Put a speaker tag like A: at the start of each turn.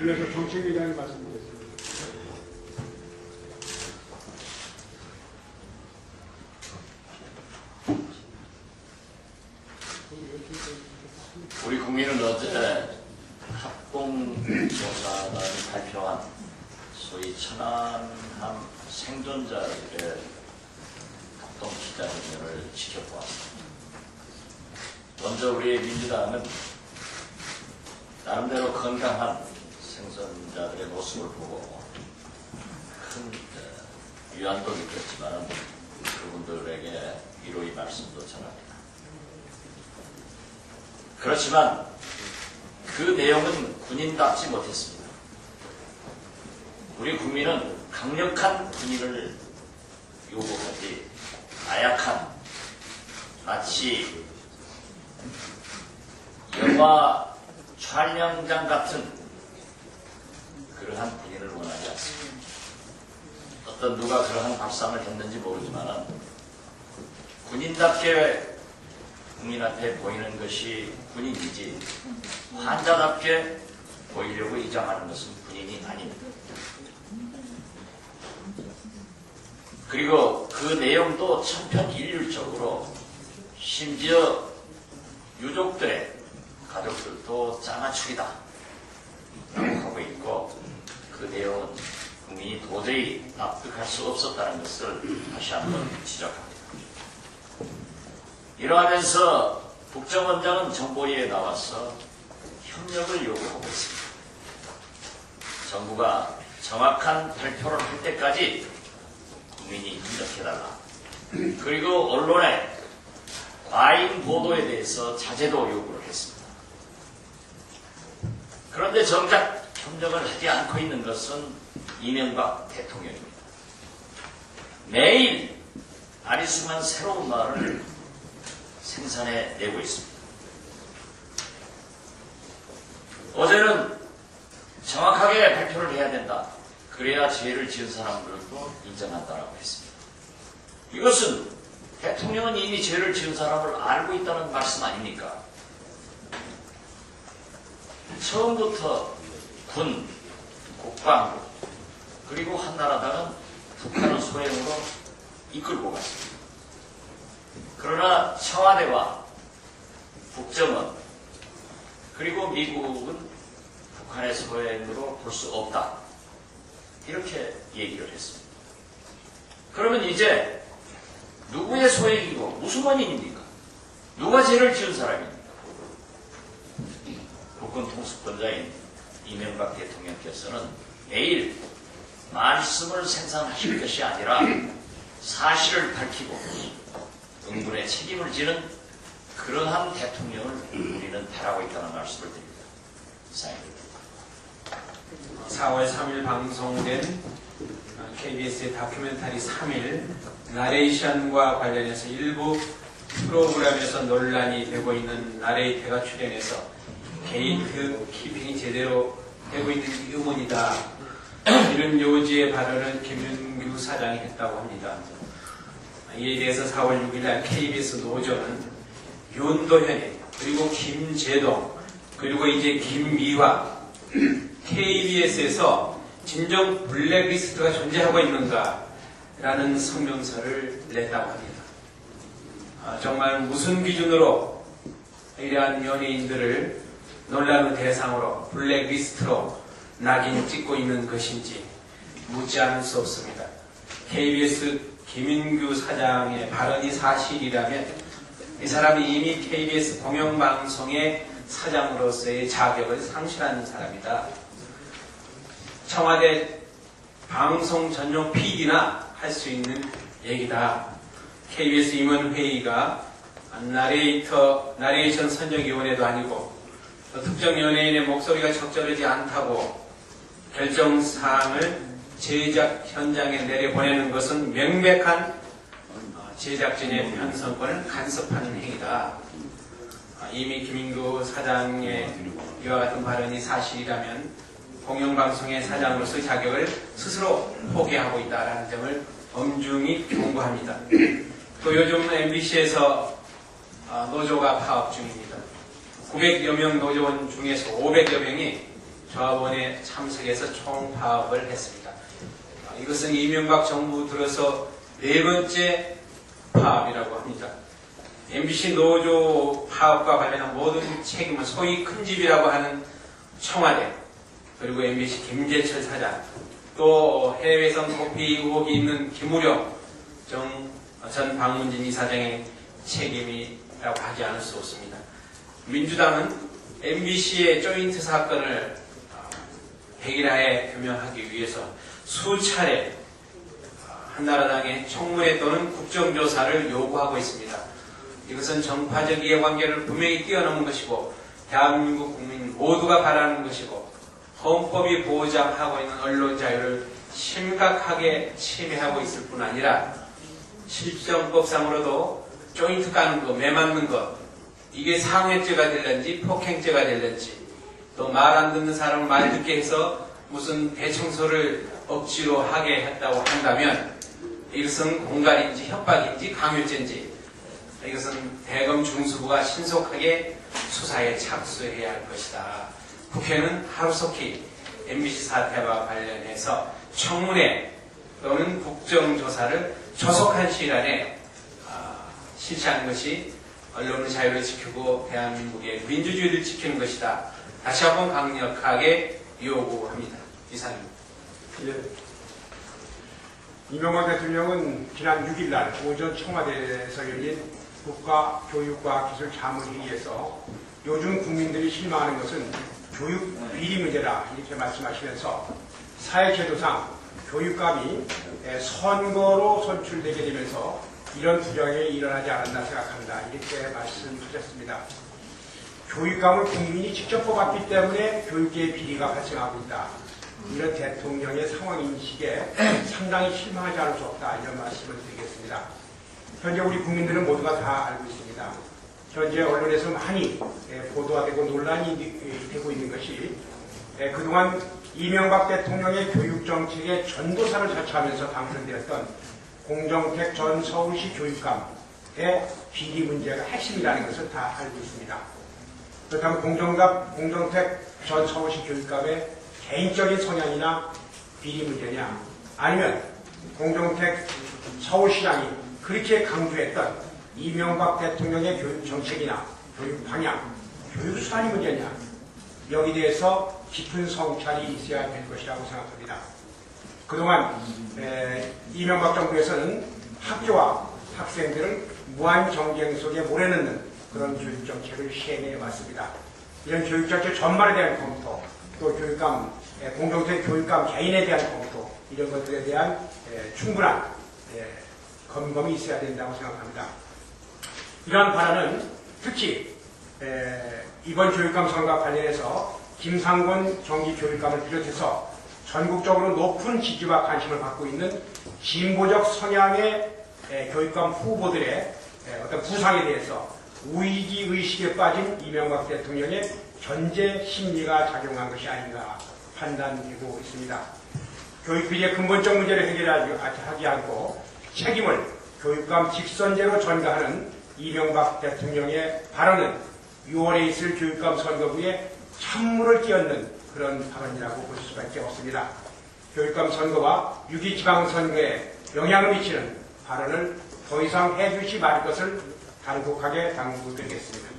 A: 이어서 정책위원장님 말씀드리겠습니다.
B: 우리 국민은 어제 합동조사단이 발표한 소위 천안함 생존자들의 합동기자회견을 지켜보았습니다. 먼저 우리 민주당은 나름대로 건강한 생존자들의 모습을 보고 큰 위안도 느꼈지만 그분들에게 위로의 말씀도 전합니다. 그렇지만 그 내용은 군인답지 못했습니다. 우리 국민은 강력한 군인을 요구하지 나약한 마치 영화 촬영장 같은 그러한 군인을 원하지 않습니다. 어떤 누가 그러한 발상을 했는지 모르지만 군인답게 국민한테 보이는 것이 군인이지 환자답게 보이려고 이장하는 것은 군인이 아닙니다. 그리고 그 내용도 천편일률적으로 심지어 유족들의 가족들도 짜맞추기다 라고 하고 있고 그 내용은 국민이 도저히 납득할 수 없었다는 것을 다시 한번 지적합니다. 이러하면서 국정원장은 정보위에 나와서 협력을 요구하고 있습니다. 정부가 정확한 발표를 할 때까지 국민이 협력해달라. 그리고 언론의 과잉 보도에 대해서 자제도 요구를 했습니다. 그런데 정작 협력을 하지 않고 있는 것은 이명박 대통령입니다. 매일 아리수만 새로운 말을 생산해내고 있습니다. 어제는 정확하게 발표를 해야 된다. 그래야 죄를 지은 사람들도 인정한다라고 했습니다. 이것은 대통령은 이미 죄를 지은 사람을 알고 있다는 말씀 아닙니까? 처음부터 군, 국방부, 그리고 한나라당은 북한을 소행으로 이끌고 갔습니다. 그러나 청와대와 국정원, 그리고 미국은 북한의 소행으로 볼 수 없다. 이렇게 얘기를 했습니다. 그러면 이제 누구의 소행이고 무슨 원인입니까? 누가 죄를 지은 사람입니까? 국군 통수권자인 이명박 대통령께서는 매일 말씀을 생산하실 것이 아니라 사실을 밝히고 응분의 책임을 지는 그러한 대통령을 우리는 바라고 있다는 말씀을 드립니다. 이상입니다.
C: 4월 3일 방송된 KBS의 다큐멘터리 3일 나레이션과 관련해서 일부 프로그램에서 논란이 되고 있는 나레이터가 출연해서 게이트 키핑이 제대로 되고 있는 의문이다. 이런 요지의 발언을 김윤규 사장이 했다고 합니다. 이에 대해서 4월 6일 KBS 노조는 윤도현 그리고 김재동 그리고 이제 김미화 KBS에서 진정 블랙리스트가 존재하고 있는가 라는 성명서를 냈다고 합니다. 정말 무슨 기준으로 이러한 연예인들을 논란의 대상으로 블랙리스트로 낙인 찍고 있는 것인지 묻지 않을 수 없습니다. KBS 김인규 사장의 발언이 사실이라면 이 사람이 이미 KBS 공영방송의 사장으로서의 자격을 상실한 사람이다. 청와대 방송 전용 PD나 할 수 있는 얘기다. KBS 임원회의가 나레이션 선정위원회도 아니고 특정 연예인의 목소리가 적절하지 않다고 결정사항을 제작 현장에 내려보내는 것은 명백한 제작진의 편성권을 간섭하는 행위다. 이미 김인구 사장의 이와 같은 발언이 사실이라면 공영방송의 사장으로서의 자격을 스스로 포기하고 있다는 점을 엄중히 경고합니다. 또 요즘 MBC에서 노조가 파업 중입니다. 900여 명 노조원 중에서 500여 명이 조합원에 참석해서 총파업을 했습니다. 이것은 이명박 정부 들어서 네 번째 파업이라고 합니다. MBC 노조 파업과 관련한 모든 책임은 소위 큰집이라고 하는 청와대, 그리고 MBC 김재철 사장, 또 해외선 도피 의혹이 있는 김우령 전 방문진 이사장의 책임이라고 하지 않을 수 없습니다. 민주당은 MBC의 조인트 사건을 백일하에 규명하기 위해서 수차례 한나라당의 청문회 또는 국정조사를 요구하고 있습니다. 이것은 정파적 이해관계를 분명히 뛰어넘은 것이고 대한민국 국민 모두가 바라는 것이고 헌법이 보장하고 있는 언론 자유를 심각하게 침해하고 있을 뿐 아니라 실정법상으로도 조인트 까는 거, 매 맞는 것, 이게 상해죄가 될는지 폭행죄가 될는지, 또 말 안 듣는 사람을 말 듣게 해서 무슨 대청소를 억지로 하게 했다고 한다면 이것은 공갈인지 협박인지 강요죄인지, 이것은 대검 중수부가 신속하게 수사에 착수해야 할 것이다. 국회는 하루속히 MBC 사태와 관련해서 청문회 또는 국정조사를 조속한 시간에 실시하는 것이 언론의 자유를 지키고 대한민국의 민주주의를 지키는 것이다. 다시 한번 강력하게 요구합니다. 이상입니다.
A: 예. 이명박 대통령은 지난 6일날 오전 청와대에서 열린 국가교육과기술자문회의에서 요즘 국민들이 실망하는 것은 교육 비리 문제다 이렇게 말씀하시면서 사회제도상 교육감이 선거로 선출되게 되면서 이런 부정이 일어나지 않았나 생각합니다. 이렇게 말씀하셨습니다. 교육감을 국민이 직접 뽑았기 때문에 교육계의 비리가 발생하고 있다. 이런 대통령의 상황인식에 상당히 실망하지 않을 수 없다. 이런 말씀을 드리겠습니다. 현재 우리 국민들은 모두가 다 알고 있습니다. 현재 언론에서 많이 보도가 되고 논란이 되고 있는 것이 그동안 이명박 대통령의 교육정책의 전도사를 자처하면서 당선되었던 공정택 전 서울시 교육감의 비리 문제가 핵심이라는 것을 다 알고 있습니다. 그렇다면 공정택 전 서울시 교육감의 개인적인 성향이나 비리 문제냐, 아니면 공정택 서울시장이 그렇게 강조했던 이명박 대통령의 교육 정책이나 교육 방향, 교육 수단이 문제냐, 여기 대해서 깊은 성찰이 있어야 될 것이라고 생각합니다. 그동안 이명박 정부에서는 학교와 학생들을 무한 경쟁 속에 몰아넣는 그런 교육 정책을 시행해 왔습니다. 이런 교육 정책 전반에 대한 검토, 또 교육감, 공정택 교육감 개인에 대한 검토, 이런 것들에 대한 충분한 검검이 있어야 된다고 생각합니다. 이러한 발언은 특히 이번 교육감 선거와 관련해서 김상곤 정기교육감을 비롯해서 전국적으로 높은 지지와 관심을 받고 있는 진보적 성향의 교육감 후보들의 어떤 부상에 대해서 위기 의식에 빠진 이명박 대통령의 견제 심리가 작용한 것이 아닌가 판단되고 있습니다. 교육 비리의 근본적 문제를 해결하지 않고 책임을 교육감 직선제로 전가하는 이명박 대통령의 발언은 6월에 있을 교육감 선거구에 찬물을 끼얹는 그런 발언이라고 볼 수밖에 없습니다. 교육감 선거와 6.2 지방선거에 영향을 미치는 발언을 더 이상 해주시 말 것을 간곡하게 당부드리겠습니다.